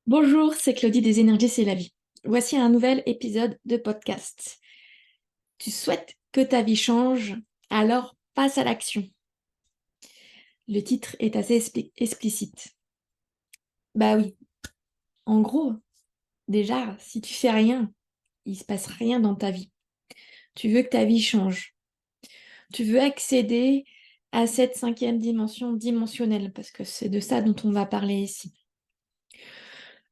Bonjour, c'est Claudie des Énergies, c'est la vie. Voici un nouvel épisode de podcast. Tu souhaites que ta vie change, alors passe à l'action. Le titre est assez explicite. Bah oui, en gros, déjà, si tu fais rien, il se passe rien dans ta vie. Tu veux que ta vie change. Tu veux accéder à cette cinquième dimension dimensionnelle, parce que c'est de ça dont on va parler ici.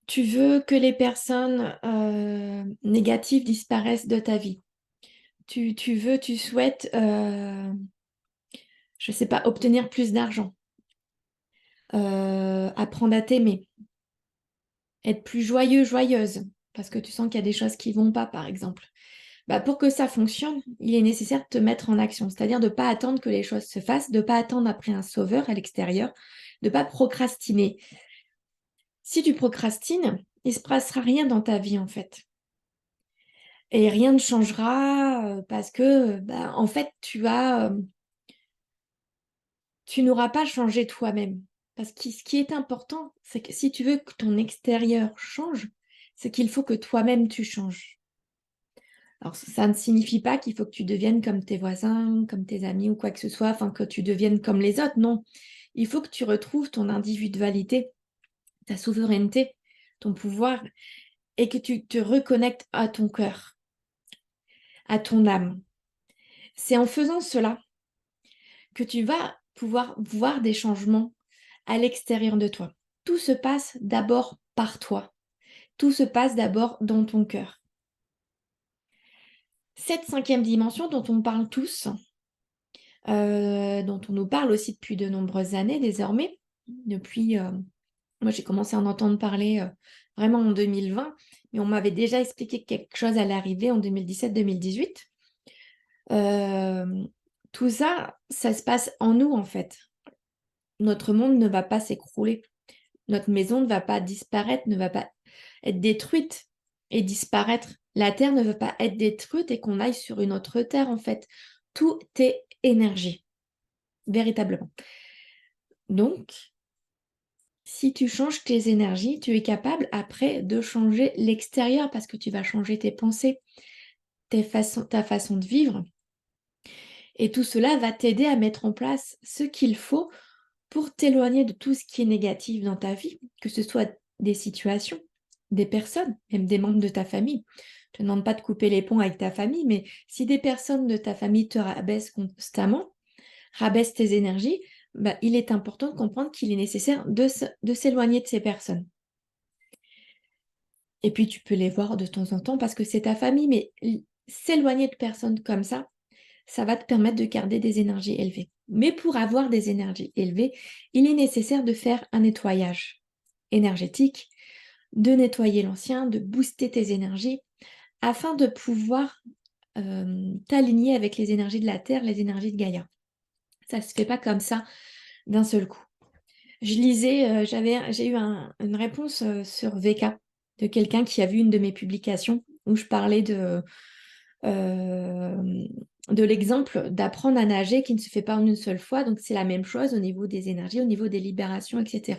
Tu veux que les personnes négatives disparaissent de ta vie. Tu souhaites, je sais pas, obtenir plus d'argent, apprendre à t'aimer, être plus joyeux, joyeuse, parce que tu sens qu'il y a des choses qui vont pas, par exemple. Bah, pour que ça fonctionne, il est nécessaire de te mettre en action, c'est-à-dire de ne pas attendre que les choses se fassent, de ne pas attendre après un sauveur à l'extérieur, de ne pas procrastiner. Si tu procrastines, il ne se passera rien dans ta vie, en fait. Et rien ne changera parce que, bah, en fait, tu n'auras pas changé toi-même. Parce que ce qui est important, c'est que si tu veux que ton extérieur change, c'est qu'il faut que toi-même tu changes. Alors, ça ne signifie pas qu'il faut que tu deviennes comme tes voisins, comme tes amis ou quoi que ce soit, enfin que tu deviennes comme les autres. Non, il faut que tu retrouves ton individualité, ta souveraineté, ton pouvoir et que tu te reconnectes à ton cœur, à ton âme. C'est en faisant cela que tu vas pouvoir voir des changements à l'extérieur de toi. Tout se passe d'abord par toi. Tout se passe d'abord dans ton cœur. Cette cinquième dimension dont on parle tous, dont on nous parle aussi depuis de nombreuses années désormais, moi j'ai commencé à en entendre parler vraiment en 2020, mais on m'avait déjà expliqué que quelque chose allait arriver en 2017-2018. Euh, tout ça, ça se passe en nous en fait. Notre monde ne va pas s'écrouler. Notre maison ne va pas disparaître, ne va pas être détruite et disparaître. La Terre ne veut pas être détruite et qu'on aille sur une autre Terre, en fait. Tout est énergie, véritablement. Donc, si tu changes tes énergies, tu es capable après de changer l'extérieur parce que tu vas changer tes pensées, ta façon de vivre. Et tout cela va t'aider à mettre en place ce qu'il faut pour t'éloigner de tout ce qui est négatif dans ta vie, que ce soit des situations, des personnes, même des membres de ta famille. Je ne te demande pas de couper les ponts avec ta famille, mais si des personnes de ta famille te rabaissent constamment, rabaissent tes énergies, bah, il est important de comprendre qu'il est nécessaire de s'éloigner de ces personnes. Et puis tu peux les voir de temps en temps parce que c'est ta famille, mais s'éloigner de personnes comme ça va te permettre de garder des énergies élevées. Mais pour avoir des énergies élevées, il est nécessaire de faire un nettoyage énergétique, de nettoyer l'ancien, de booster tes énergies, afin de pouvoir t'aligner avec les énergies de la Terre, les énergies de Gaïa. Ça ne se fait pas comme ça d'un seul coup. Je lisais, j'ai eu une réponse sur VK de quelqu'un qui a vu une de mes publications où je parlais euh, de l'exemple d'apprendre à nager qui ne se fait pas en une seule fois. Donc, c'est la même chose au niveau des énergies, au niveau des libérations, etc.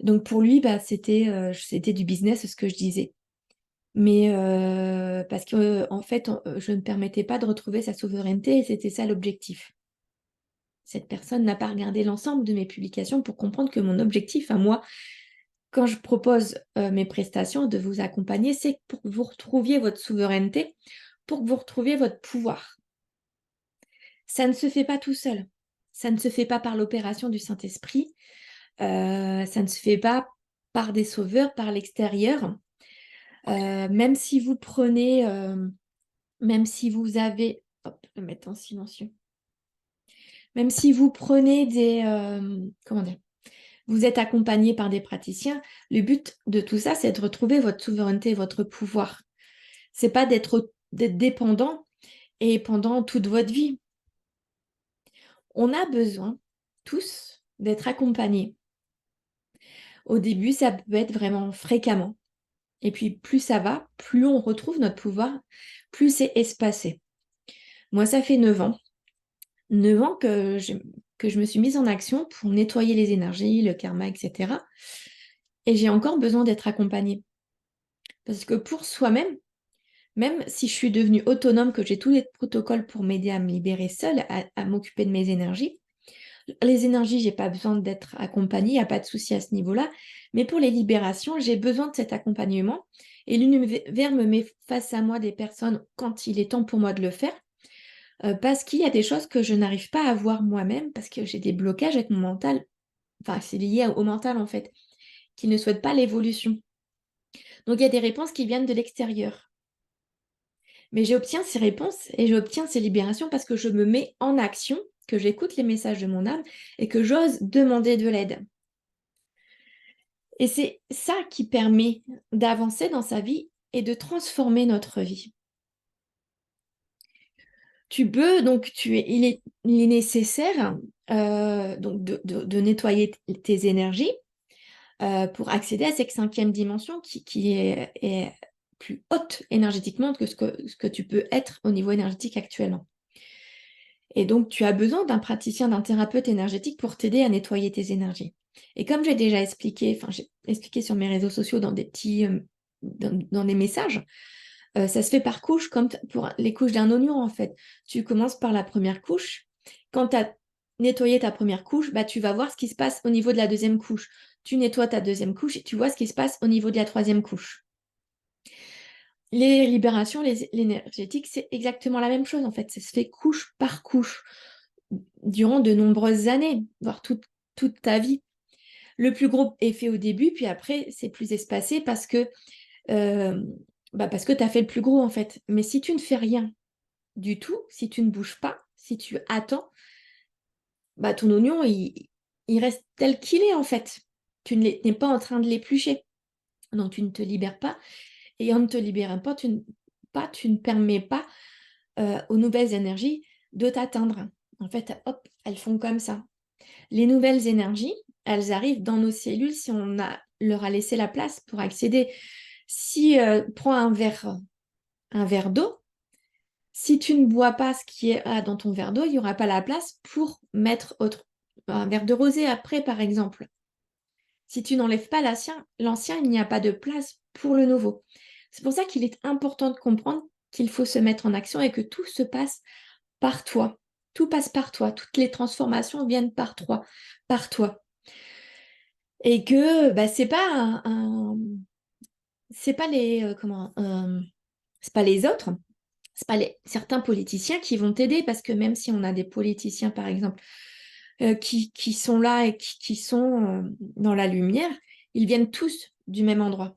Donc, pour lui, bah, c'était du business, ce que je disais. Mais parce que, en fait, je ne permettais pas de retrouver sa souveraineté et c'était ça l'objectif. Cette personne n'a pas regardé l'ensemble de mes publications pour comprendre que mon objectif à moi, quand je propose mes prestations, de vous accompagner, c'est pour que vous retrouviez votre souveraineté, pour que vous retrouviez votre pouvoir. Ça ne se fait pas tout seul. Ça ne se fait pas par l'opération du Saint-Esprit. Ça ne se fait pas par des sauveurs, par l'extérieur. Même si vous prenez, même si vous avez, hop, je vais mettre en silencieux. Même si vous prenez comment dire, vous êtes accompagné par des praticiens, le but de tout ça, c'est de retrouver votre souveraineté, votre pouvoir. C'est pas d'être dépendant et pendant toute votre vie. On a besoin, tous, d'être accompagnés. Au début, ça peut être vraiment fréquemment. Et puis, plus ça va, plus on retrouve notre pouvoir, plus c'est espacé. Moi, ça fait 9 ans. 9 ans que je me suis mise en action pour nettoyer les énergies, le karma, etc. et j'ai encore besoin d'être accompagnée. Parce que pour soi-même, même si je suis devenue autonome, que j'ai tous les protocoles pour m'aider à me libérer seule, à m'occuper de mes énergies, les énergies, j'ai pas besoin d'être accompagnée, il n'y a pas de souci à ce niveau-là. Mais pour les libérations, j'ai besoin de cet accompagnement. Et l'univers me met face à moi des personnes quand il est temps pour moi de le faire, parce qu'il y a des choses que je n'arrive pas à voir moi-même, parce que j'ai des blocages avec mon mental. Enfin, c'est lié au mental en fait, qui ne souhaite pas l'évolution. Donc il y a des réponses qui viennent de l'extérieur. Mais j'obtiens ces réponses et j'obtiens ces libérations parce que je me mets en action, que j'écoute les messages de mon âme et que j'ose demander de l'aide. Et c'est ça qui permet d'avancer dans sa vie et de transformer notre vie. Tu peux, donc, il est nécessaire donc de nettoyer tes énergies pour accéder à cette cinquième dimension qui est plus haute énergétiquement que ce que tu peux être au niveau énergétique actuellement. Et donc, tu as besoin d'un praticien, d'un thérapeute énergétique pour t'aider à nettoyer tes énergies. Et comme j'ai déjà expliqué, enfin, j'ai expliqué sur mes réseaux sociaux dans des petits, dans des messages, ça se fait par couche, comme pour les couches d'un oignon, en fait. Tu commences par la première couche. Quand tu as nettoyé ta première couche, bah, tu vas voir ce qui se passe au niveau de la deuxième couche. Tu nettoies ta deuxième couche et tu vois ce qui se passe au niveau de la troisième couche. Les libérations, l'énergétique, c'est exactement la même chose, en fait. Ça se fait couche par couche durant de nombreuses années, voire toute ta vie. Le plus gros est fait au début, puis après, c'est plus espacé euh, parce que tu as fait le plus gros, en fait. Mais si tu ne fais rien du tout, si tu ne bouges pas, si tu attends, bah, ton oignon, il reste tel qu'il est, en fait. Tu n'es pas en train de l'éplucher. Donc, tu ne te libères pas. Et en ne te libérant pas, tu ne permets pas aux nouvelles énergies de t'atteindre. En fait, hop, elles font comme ça. Les nouvelles énergies, elles arrivent dans nos cellules si leur a laissé la place pour accéder. Si prends un verre d'eau, si tu ne bois pas ce qui est dans ton verre d'eau, il n'y aura pas la place pour mettre un verre de rosé après, par exemple. Si tu n'enlèves pas l'ancien, il n'y a pas de place pour le nouveau. C'est pour ça qu'il est important de comprendre qu'il faut se mettre en action et que tout se passe par toi. Tout passe par toi. Toutes les transformations viennent par toi. Et que bah, c'est pas les c'est pas les autres, c'est pas certains politiciens qui vont t'aider parce que même si on a des politiciens par exemple qui sont là et qui sont dans la lumière, ils viennent tous du même endroit.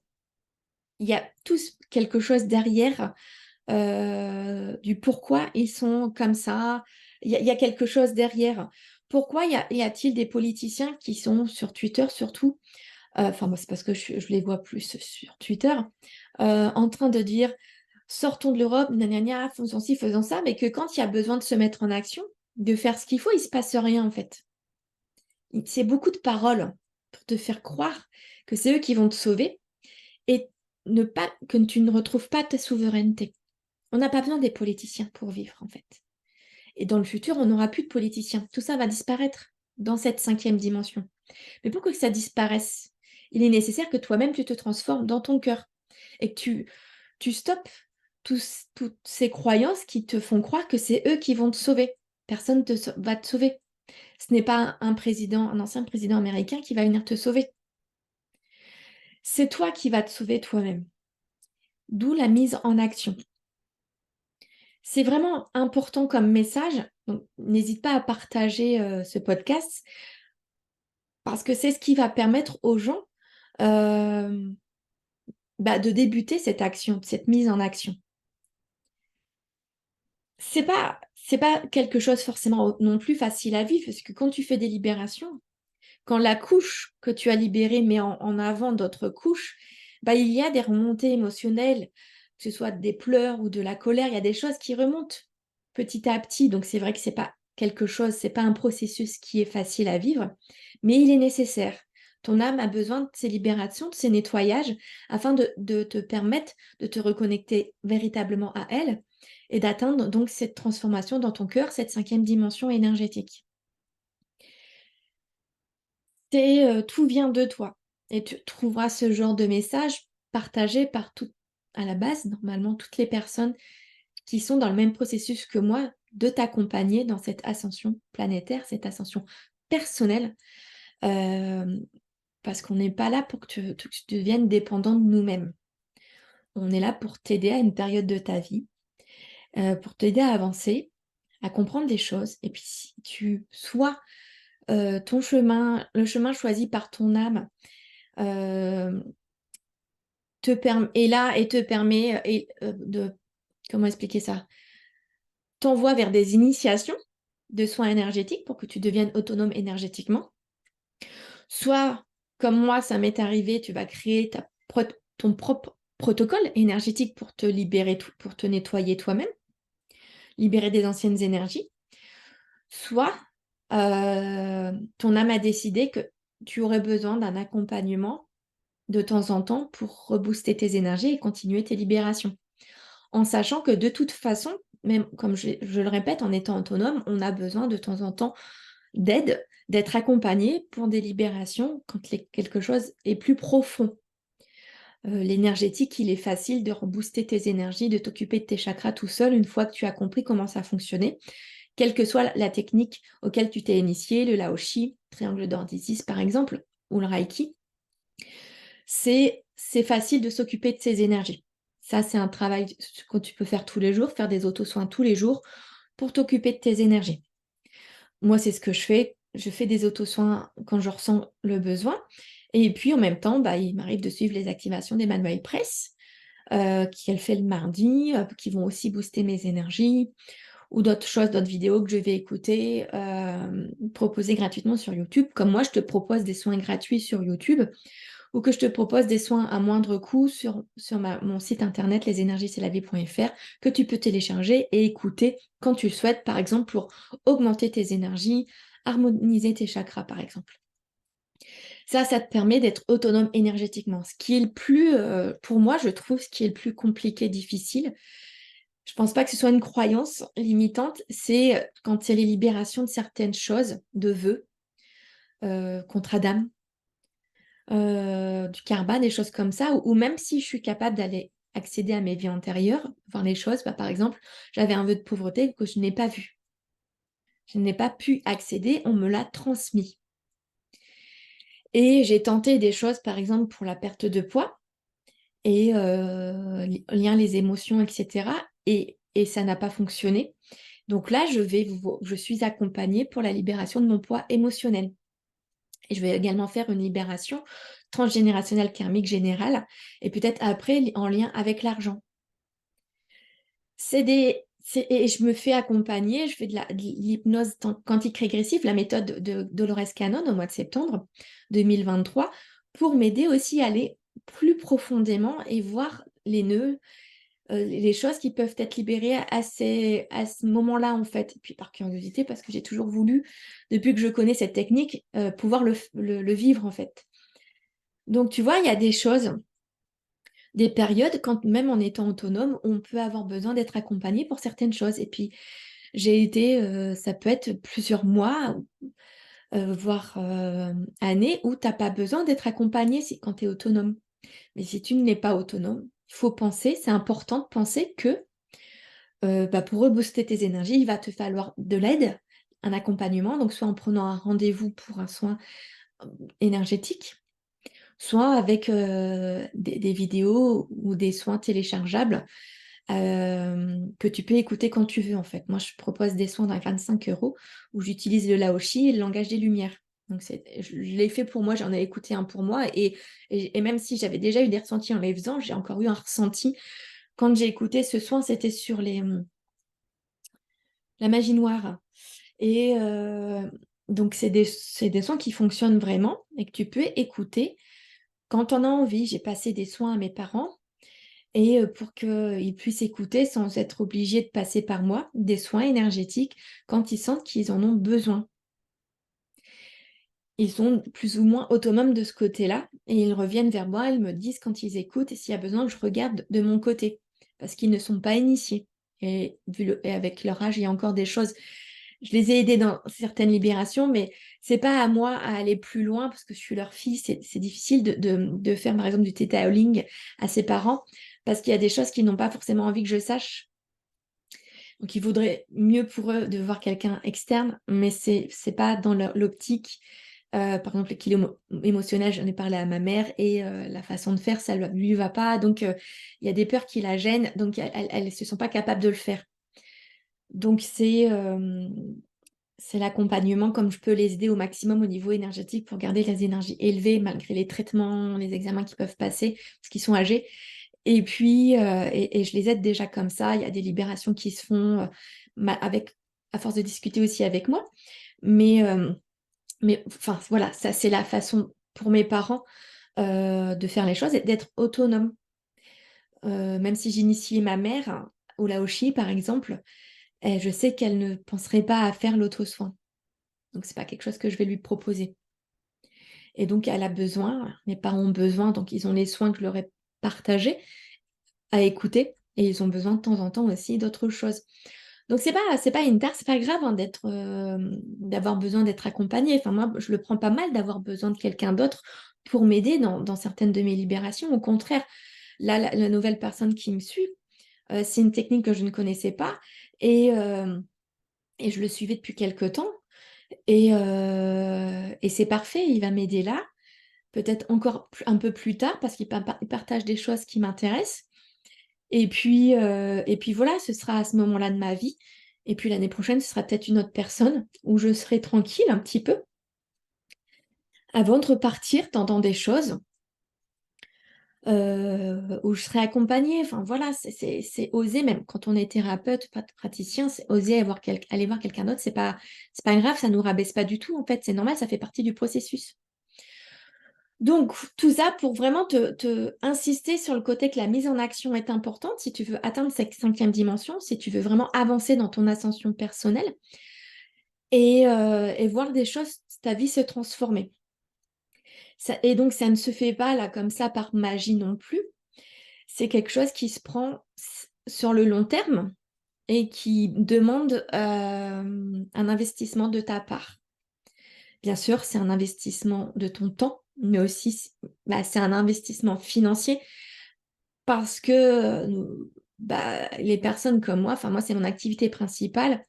Il y a tous quelque chose derrière du pourquoi ils sont comme ça. Il y a quelque chose derrière. Pourquoi y a-t-il des politiciens qui sont sur Twitter surtout enfin, moi, c'est parce que je les vois plus sur Twitter, en train de dire sortons de l'Europe, gna gna gna, faisons ci, faisons ça, mais que quand il y a besoin de se mettre en action, de faire ce qu'il faut, il ne se passe rien en fait. C'est beaucoup de paroles pour te faire croire que c'est eux qui vont te sauver et que tu ne retrouves pas ta souveraineté. On n'a pas besoin des politiciens pour vivre en fait. Et dans le futur, on n'aura plus de politiciens. Tout ça va disparaître dans cette cinquième dimension. Mais pour que ça disparaisse, il est nécessaire que toi-même, tu te transformes dans ton cœur et que tu stoppes toutes ces croyances qui te font croire que c'est eux qui vont te sauver. Personne va te sauver. Ce n'est pas un ancien président américain qui va venir te sauver. C'est toi qui vas te sauver toi-même. D'où la mise en action. C'est vraiment important comme message. Donc, n'hésite pas à partager ce podcast parce que c'est ce qui va permettre aux gens de débuter cette action, cette mise en action. C'est pas quelque chose forcément non plus facile à vivre, parce que quand tu fais des libérations, quand la couche que tu as libérée met en avant d'autres couches, il y a des remontées émotionnelles, que ce soit des pleurs ou de la colère, il y a des choses qui remontent petit à petit. Donc c'est vrai que c'est pas quelque chose, c'est pas un processus qui est facile à vivre, mais il est nécessaire. Ton âme a besoin de ces libérations, de ces nettoyages, afin de te permettre de te reconnecter véritablement à elle et d'atteindre donc cette transformation dans ton cœur, cette cinquième dimension énergétique. Tout vient de toi. et tu trouveras ce genre de message partagé par à la base, normalement, toutes les personnes qui sont dans le même processus que moi de t'accompagner dans cette ascension planétaire, cette ascension personnelle, euh, parce qu'on n'est pas là pour que tu deviennes dépendant de nous-mêmes. On est là pour t'aider à une période de ta vie, pour t'aider à avancer, à comprendre des choses. Et puis si tu soit ton chemin, le chemin choisi par ton âme, euh, est là et te permet de, comment expliquer ça? T'envoie vers des initiations de soins énergétiques pour que tu deviennes autonome énergétiquement. Soit, comme moi, ça m'est arrivé, tu vas créer ton propre protocole énergétique pour te libérer, pour te nettoyer toi-même, libérer des anciennes énergies. Soit, ton âme a décidé que tu aurais besoin d'un accompagnement de temps en temps pour rebooster tes énergies et continuer tes libérations. En sachant que de toute façon, même comme je le répète, en étant autonome, on a besoin de temps en temps d'aide, d'être accompagné pour des libérations quand quelque chose est plus profond. L'énergétique, il est facile de rebooster tes énergies, de t'occuper de tes chakras tout seul une fois que tu as compris comment ça fonctionnait, quelle que soit la technique auquel tu t'es initié, le Laoshi, triangle d'or d'Isis par exemple, ou le Reiki. C'est facile de s'occuper de ces énergies. Ça, c'est un travail que tu peux faire tous les jours, faire des auto-soins tous les jours pour t'occuper de tes énergies. Moi, c'est ce que je fais. Je fais des auto-soins quand je ressens le besoin. Et puis, en même temps, il m'arrive de suivre les activations d'Emmanuel Press, qu'elle fait le mardi, qui vont aussi booster mes énergies, ou d'autres choses, d'autres vidéos que je vais écouter, proposer gratuitement sur YouTube. Comme moi, je te propose des soins gratuits sur YouTube, ou que je te propose des soins à moindre coût sur mon site internet lesénergies'estlavie.fr que tu peux télécharger et écouter quand tu le souhaites, par exemple pour augmenter tes énergies, harmoniser tes chakras, par exemple. Ça te permet d'être autonome énergétiquement. Ce qui est le plus, pour moi, je trouve, ce qui est le plus compliqué, difficile, je pense pas que ce soit une croyance limitante, c'est quand il y a les libérations de certaines choses, de vœux, contrats d'âme, du karma, des choses comme ça, ou même si je suis capable d'aller accéder à mes vies antérieures, voir les choses, par exemple, j'avais un vœu de pauvreté que je n'ai pas vu. Je n'ai pas pu accéder, on me l'a transmis. Et j'ai tenté des choses, par exemple, pour la perte de poids, et lien les émotions, etc. Et ça n'a pas fonctionné. Donc là, je suis accompagnée pour la libération de mon poids émotionnel. Et je vais également faire une libération transgénérationnelle karmique générale et peut-être après en lien avec l'argent. Et je me fais accompagner, je fais de l'hypnose quantique régressive, la méthode de Dolores Cannon au mois de septembre 2023, pour m'aider aussi à aller plus profondément et voir les nœuds, les choses qui peuvent être libérées à ce moment-là, en fait. Et puis par curiosité, parce que j'ai toujours voulu, depuis que je connais cette technique, pouvoir le vivre, en fait. Donc, tu vois, il y a des choses, des périodes, quand même en étant autonome, on peut avoir besoin d'être accompagné pour certaines choses. Et puis, ça peut être plusieurs mois, voire années, où tu n'as pas besoin d'être accompagné quand tu es autonome. Mais si tu n'es pas autonome, il faut penser, c'est important de penser que pour rebooster tes énergies, il va te falloir de l'aide, un accompagnement, donc soit en prenant un rendez-vous pour un soin énergétique, soit avec des vidéos ou des soins téléchargeables que tu peux écouter quand tu veux, en fait. Moi, je propose des soins dans 25 € où j'utilise le Laoshi et le langage des lumières. Donc, je l'ai fait pour moi, j'en ai écouté un pour moi. Et même si j'avais déjà eu des ressentis en les faisant, j'ai encore eu un ressenti. Quand j'ai écouté ce soin, c'était sur la magie noire. Et donc, c'est des soins qui fonctionnent vraiment et que tu peux écouter quand on a envie. J'ai passé des soins à mes parents et pour qu'ils puissent écouter sans être obligés de passer par moi, des soins énergétiques quand ils sentent qu'ils en ont besoin. Ils sont plus ou moins autonomes de ce côté-là et ils reviennent vers moi, ils me disent quand ils écoutent et s'il y a besoin que je regarde de mon côté parce qu'ils ne sont pas initiés. Et avec leur âge, il y a encore des choses je les ai aidés dans certaines libérations, mais c'est pas à moi à aller plus loin parce que je suis leur fille. C'est difficile de faire, par exemple, du theta-healing à ses parents parce qu'il y a des choses qu'ils n'ont pas forcément envie que je sache. Donc, il vaudrait mieux pour eux de voir quelqu'un externe, mais c'est pas dans l'optique. Par exemple, l'équilibre émotionnel, j'en ai parlé à ma mère et la façon de faire, ça lui va pas. Donc, il y a des peurs qui la gênent, donc elles se sont pas capables de le faire. Donc, c'est l'accompagnement, comme je peux les aider au maximum au niveau énergétique pour garder les énergies élevées malgré les traitements, les examens qui peuvent passer, parce qu'ils sont âgés. Et puis, et je les aide déjà comme ça. Il y a des libérations qui se font avec, à force de discuter aussi avec moi. Mais enfin, voilà, ça, c'est la façon pour mes parents de faire les choses et d'être autonome. Même si j'initiais ma mère au Laoshi, par exemple, je sais qu'elle ne penserait pas à faire l'auto-soin. Donc, c'est pas quelque chose que je vais lui proposer. Et donc, elle a besoin, mes parents ont besoin, donc ils ont les soins que je leur ai partagés à écouter. Et ils ont besoin de temps en temps aussi d'autres choses. Donc, c'est pas une tare, c'est pas grave hein, d'avoir besoin d'être accompagné. Enfin, moi, je le prends pas mal d'avoir besoin de quelqu'un d'autre pour m'aider dans certaines de mes libérations. Au contraire, là, la nouvelle personne qui me suit, c'est une technique que je ne connaissais pas et je le suivais depuis quelque temps. Et c'est parfait, il va m'aider là, peut-être encore un peu plus tard parce qu'il partage des choses qui m'intéressent. Et puis voilà, ce sera à ce moment-là de ma vie. Et puis l'année prochaine, ce sera peut-être une autre personne où je serai tranquille un petit peu avant de repartir dans des choses où je serai accompagnée. Enfin voilà, c'est oser, même quand on est thérapeute, pas praticien, c'est oser aller voir quelqu'un d'autre. C'est pas grave, ça nous rabaisse pas du tout. En fait, c'est normal, ça fait partie du processus. Donc, tout ça pour vraiment te insister sur le côté que la mise en action est importante si tu veux atteindre cette cinquième dimension, si tu veux vraiment avancer dans ton ascension personnelle et voir des choses, ta vie se transformer. Et donc, ça ne se fait pas là comme ça par magie non plus. C'est quelque chose qui se prend sur le long terme et qui demande un investissement de ta part. Bien sûr, c'est un investissement de ton temps, mais aussi c'est un investissement financier parce que les personnes comme moi, enfin moi c'est mon activité principale,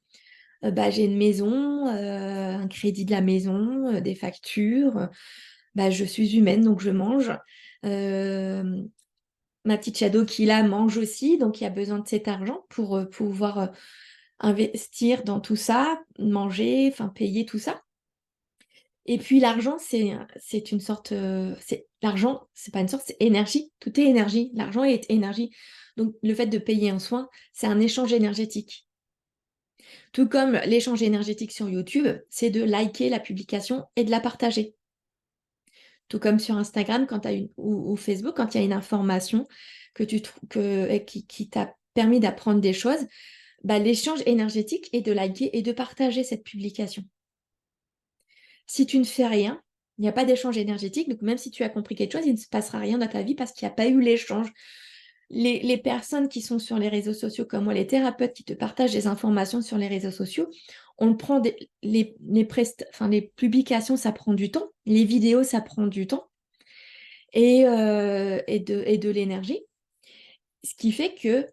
j'ai une maison, un crédit de la maison, des factures, je suis humaine donc je mange. Euh, Ma petite Shadow qui là mange aussi, donc il y a besoin de cet argent pour pouvoir investir dans tout ça, manger, enfin payer tout ça. Et puis l'argent, c'est une sorte, l'argent, c'est pas une sorte, c'est énergie. Tout est énergie. L'argent est énergie. Donc le fait de payer un soin, c'est un échange énergétique. Tout comme l'échange énergétique sur YouTube, c'est de liker la publication et de la partager. Tout comme sur Instagram ou Facebook, quand il y a une information qui t'a permis d'apprendre des choses, l'échange énergétique est de liker et de partager cette publication. Si tu ne fais rien, il n'y a pas d'échange énergétique. Donc, même si tu as compris quelque chose, il ne se passera rien dans ta vie parce qu'il n'y a pas eu l'échange. Les personnes qui sont sur les réseaux sociaux, comme moi, les thérapeutes qui te partagent des informations sur les réseaux sociaux, on prend les publications, ça prend du temps. Les vidéos, ça prend du temps et de l'énergie. Ce qui fait que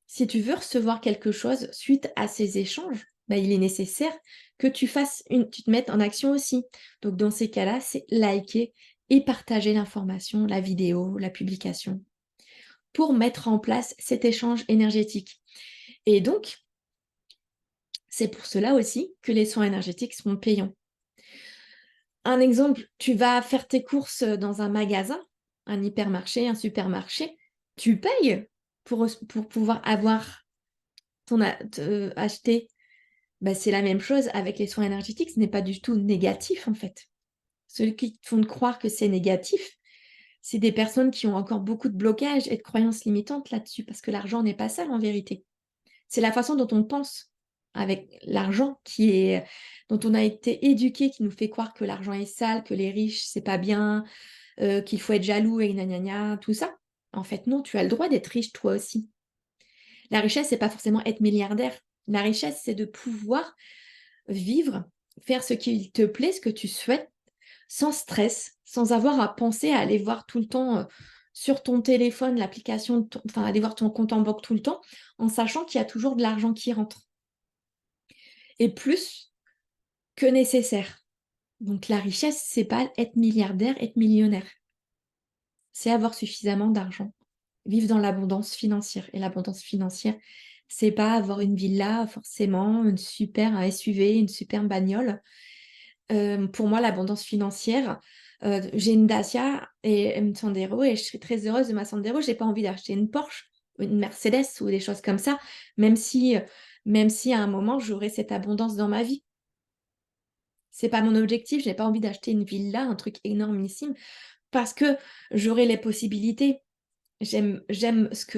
si tu veux recevoir quelque chose suite à ces échanges, il est nécessaire que tu te mettes en action aussi. Donc dans ces cas-là, c'est liker et partager l'information, la vidéo, la publication, pour mettre en place cet échange énergétique. Et donc, c'est pour cela aussi que les soins énergétiques sont payants. Un exemple, tu vas faire tes courses dans un magasin, un hypermarché, un supermarché, tu payes pour pouvoir avoir acheter. C'est la même chose avec les soins énergétiques, ce n'est pas du tout négatif en fait. Ceux qui te font croire que c'est négatif, c'est des personnes qui ont encore beaucoup de blocages et de croyances limitantes là-dessus, parce que l'argent n'est pas sale en vérité. C'est la façon dont on pense avec l'argent dont on a été éduqué, qui nous fait croire que l'argent est sale, que les riches, c'est pas bien, qu'il faut être jaloux et gna gna gna, tout ça. En fait, non, tu as le droit d'être riche toi aussi. La richesse, c'est pas forcément être milliardaire. La richesse, c'est de pouvoir vivre, faire ce qui te plaît, ce que tu souhaites, sans stress, sans avoir à penser à aller voir tout le temps sur ton téléphone l'application, enfin aller voir ton compte en banque tout le temps, en sachant qu'il y a toujours de l'argent qui rentre. Et plus que nécessaire. Donc la richesse, c'est pas être milliardaire, être millionnaire. C'est avoir suffisamment d'argent. Vivre dans l'abondance financière. Et l'abondance financière, c'est pas avoir une villa, forcément, une super SUV, une super bagnole. Pour moi, l'abondance financière, j'ai une Dacia et une Sandero et je suis très heureuse de ma Sandero. J'ai pas envie d'acheter une Porsche, une Mercedes ou des choses comme ça, même si à un moment, j'aurai cette abondance dans ma vie. C'est pas mon objectif, je n'ai pas envie d'acheter une villa, un truc énormissime, parce que j'aurai les possibilités. J'aime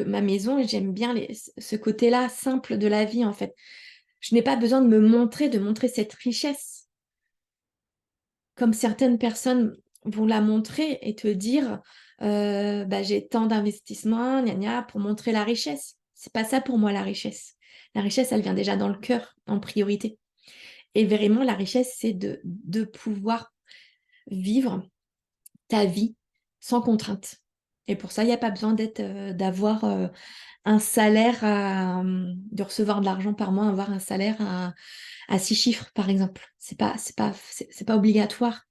ma maison et j'aime bien ce côté-là simple de la vie, en fait. Je n'ai pas besoin de de montrer cette richesse, comme certaines personnes vont la montrer et te dire bah, j'ai tant d'investissements, gna gna, pour montrer la richesse. C'est pas ça pour moi la richesse. La richesse, elle vient déjà dans le cœur, en priorité. Et vraiment, la richesse, c'est de pouvoir vivre ta vie sans contrainte. Et pour ça, il n'y a pas besoin d'avoir un salaire, de recevoir de l'argent par mois, avoir un salaire à 6 chiffres, par exemple. C'est pas obligatoire.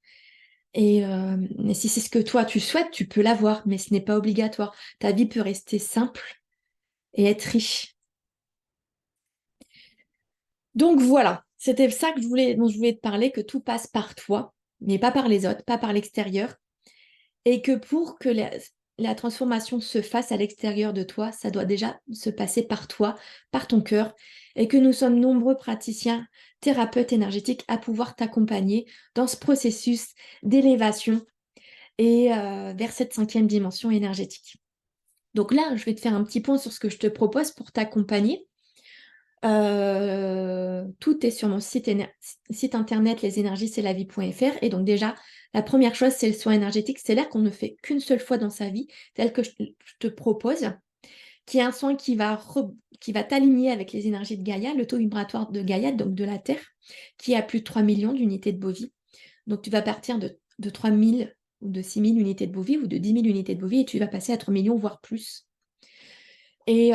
Mais si c'est ce que toi tu souhaites, tu peux l'avoir, mais ce n'est pas obligatoire. Ta vie peut rester simple et être riche. Donc voilà, c'était ça dont je voulais te parler, que tout passe par toi, mais pas par les autres, pas par l'extérieur. Et que pour que la transformation se fasse à l'extérieur de toi, ça doit déjà se passer par toi, par ton cœur, et que nous sommes nombreux praticiens, thérapeutes énergétiques à pouvoir t'accompagner dans ce processus d'élévation et vers cette 5e dimension énergétique. Donc là, je vais te faire un petit point sur ce que je te propose pour t'accompagner. Tout est sur mon site internet lesénergies'estlavie.fr. Et donc déjà, la première chose, c'est le soin énergétique. C'est l'air qu'on ne fait qu'une seule fois dans sa vie, tel que je te propose, qui est un soin qui va t'aligner avec les énergies de Gaïa, le taux vibratoire de Gaïa, donc de la Terre, qui a plus de 3 millions d'unités de Bovie. Donc tu vas partir de 3 000 ou de 6 000 unités de Bovie ou de 10 000 unités de Bovie et tu vas passer à 3 millions, voire plus. Et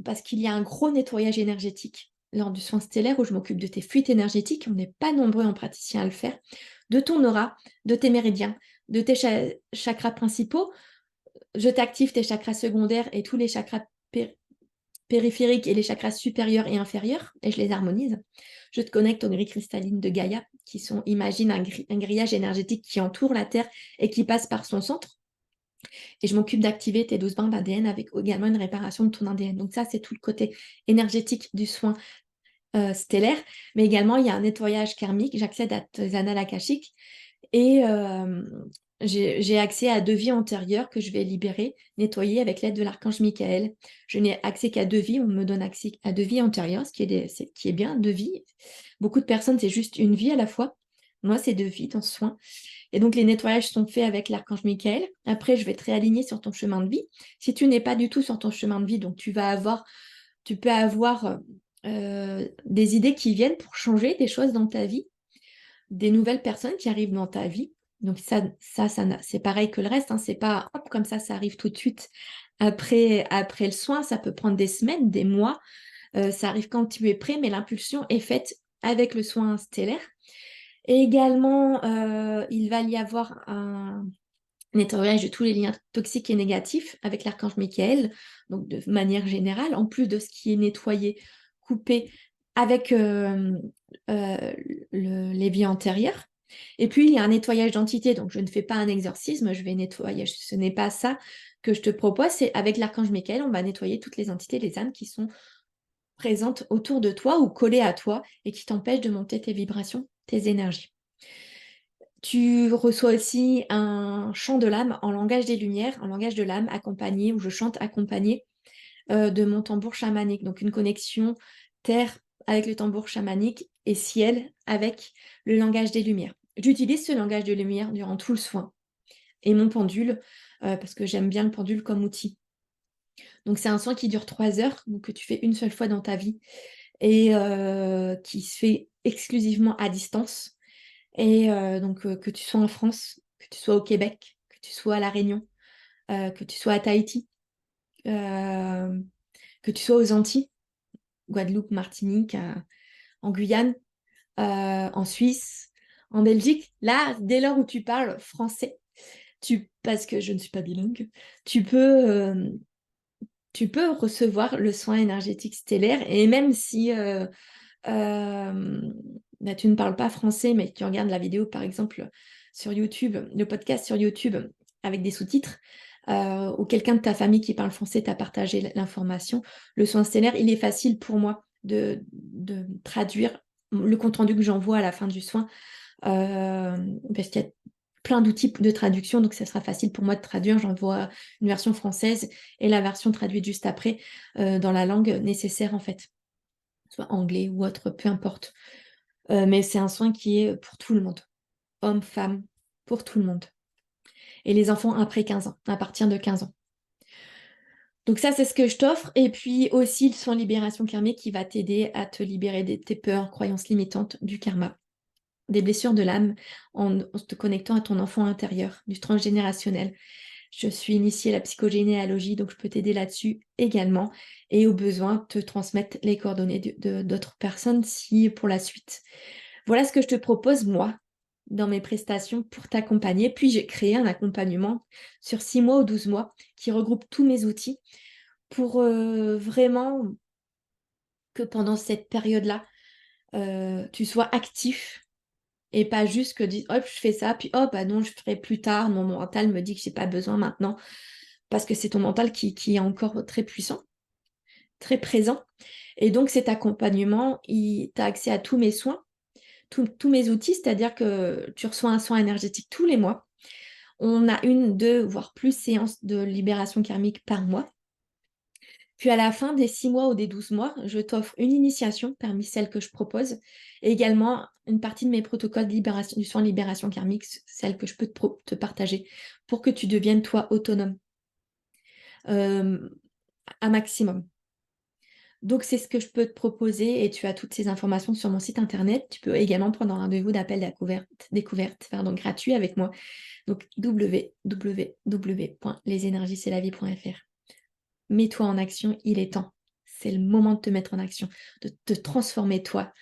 parce qu'il y a un gros nettoyage énergétique lors du soin stellaire où je m'occupe de tes fuites énergétiques, on n'est pas nombreux en praticien à le faire, de ton aura, de tes méridiens, de tes chakras principaux. Je t'active tes chakras secondaires et tous les chakras périphériques et les chakras supérieurs et inférieurs, et je les harmonise. Je te connecte aux grilles cristallines de Gaïa, qui sont, imagine, un grillage énergétique qui entoure la Terre et qui passe par son centre. Et je m'occupe d'activer tes 12 bandes ADN avec également une réparation de ton ADN. Donc ça, c'est tout le côté énergétique du soin stellaire. Mais également, il y a un nettoyage karmique. J'accède à tes annales akashiques et j'ai accès à 2 vies antérieures que je vais libérer, nettoyer avec l'aide de l'archange Michael. Je n'ai accès qu'à 2 vies. On me donne accès à 2 vies antérieures, qui est bien, 2 vies. Beaucoup de personnes, c'est juste une vie à la fois. Moi, c'est 2 vies dans ce soin. Et donc, les nettoyages sont faits avec l'archange Michael. Après, je vais te réaligner sur ton chemin de vie. Si tu n'es pas du tout sur ton chemin de vie, donc tu peux avoir des idées qui viennent pour changer des choses dans ta vie, des nouvelles personnes qui arrivent dans ta vie. Donc c'est pareil que le reste, hein. C'est pas hop, comme ça arrive tout de suite après le soin. Ça peut prendre des semaines, des mois. Ça arrive quand tu es prêt, mais l'impulsion est faite avec le soin stellaire. Et également, il va y avoir un nettoyage de tous les liens toxiques et négatifs avec l'archange Michael, donc de manière générale, en plus de ce qui est nettoyé, coupé avec les vies antérieures. Et puis, il y a un nettoyage d'entité, donc je ne fais pas un exorcisme, je vais nettoyer, ce n'est pas ça que je te propose, c'est avec l'archange Michael, on va nettoyer toutes les entités, les âmes qui sont présentes autour de toi ou collées à toi et qui t'empêchent de monter tes vibrations, tes énergies. Tu reçois aussi un chant de l'âme en langage des lumières, en langage de l'âme accompagné, où je chante accompagné de mon tambour chamanique. Donc une connexion terre avec le tambour chamanique et ciel avec le langage des lumières. J'utilise ce langage de lumière durant tout le soin et mon pendule, parce que j'aime bien le pendule comme outil. Donc c'est un soin qui dure 3 heures, donc que tu fais une seule fois dans ta vie. et qui se fait exclusivement à distance. Et donc, que tu sois en France, que tu sois au Québec, que tu sois à La Réunion, que tu sois à Tahiti, euh, que tu sois aux Antilles, Guadeloupe, Martinique, en Guyane, en Suisse, en Belgique, là, dès lors où tu parles français, parce que je ne suis pas bilingue, tu peux, euh, tu peux recevoir le soin énergétique stellaire. Et même si là, tu ne parles pas français, mais que tu regardes la vidéo, par exemple, sur YouTube, le podcast sur YouTube avec des sous-titres, ou quelqu'un de ta famille qui parle français t'a partagé l'information, le soin stellaire, il est facile pour moi de traduire le compte-rendu que j'envoie à la fin du soin, parce qu'il y a plein d'outils de traduction, donc ça sera facile pour moi de traduire. J'envoie une version française et la version traduite juste après, dans la langue nécessaire en fait, soit anglais ou autre, peu importe. Mais c'est un soin qui est pour tout le monde, homme, femme, pour tout le monde. Et les enfants après 15 ans, à partir de 15 ans. Donc ça, c'est ce que je t'offre. Et puis aussi le soin libération karmique qui va t'aider à te libérer de tes peurs, croyances limitantes, du karma, des blessures de l'âme, en te connectant à ton enfant intérieur, du transgénérationnel. Je suis initiée à la psychogénéalogie, donc je peux t'aider là-dessus également. Et au besoin, te transmettre les coordonnées d'autres personnes si pour la suite. Voilà ce que je te propose, moi, dans mes prestations pour t'accompagner. Puis j'ai créé un accompagnement sur 6 mois ou 12 mois qui regroupe tous mes outils pour vraiment que pendant cette période-là, tu sois actif et pas juste que dis hop, je fais ça, puis hop, bah non, je ferai plus tard. Mon mental me dit que j'ai pas besoin maintenant parce que c'est ton mental qui est encore très puissant, très présent. Et donc cet accompagnement, tu as accès à tous mes soins, tous mes outils, c'est-à-dire que tu reçois un soin énergétique tous les mois. On a une, deux, voire plus séances de libération karmique par mois. Puis à la fin des 6 mois ou des 12 mois, je t'offre une initiation parmi celles que je propose, et également une partie de mes protocoles de libération, du soin de libération karmique, celles que je peux te partager, pour que tu deviennes toi autonome, euh, un maximum. Donc c'est ce que je peux te proposer et tu as toutes ces informations sur mon site internet. Tu peux également prendre un rendez-vous d'appel découverte gratuit avec moi. Donc www.lesenergiessetlavie.fr. Mets-toi en action, il est temps. C'est le moment de te mettre en action, de te transformer toi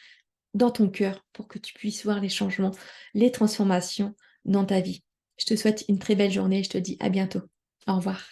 dans ton cœur pour que tu puisses voir les changements, les transformations dans ta vie. Je te souhaite une très belle journée et je te dis à bientôt. Au revoir.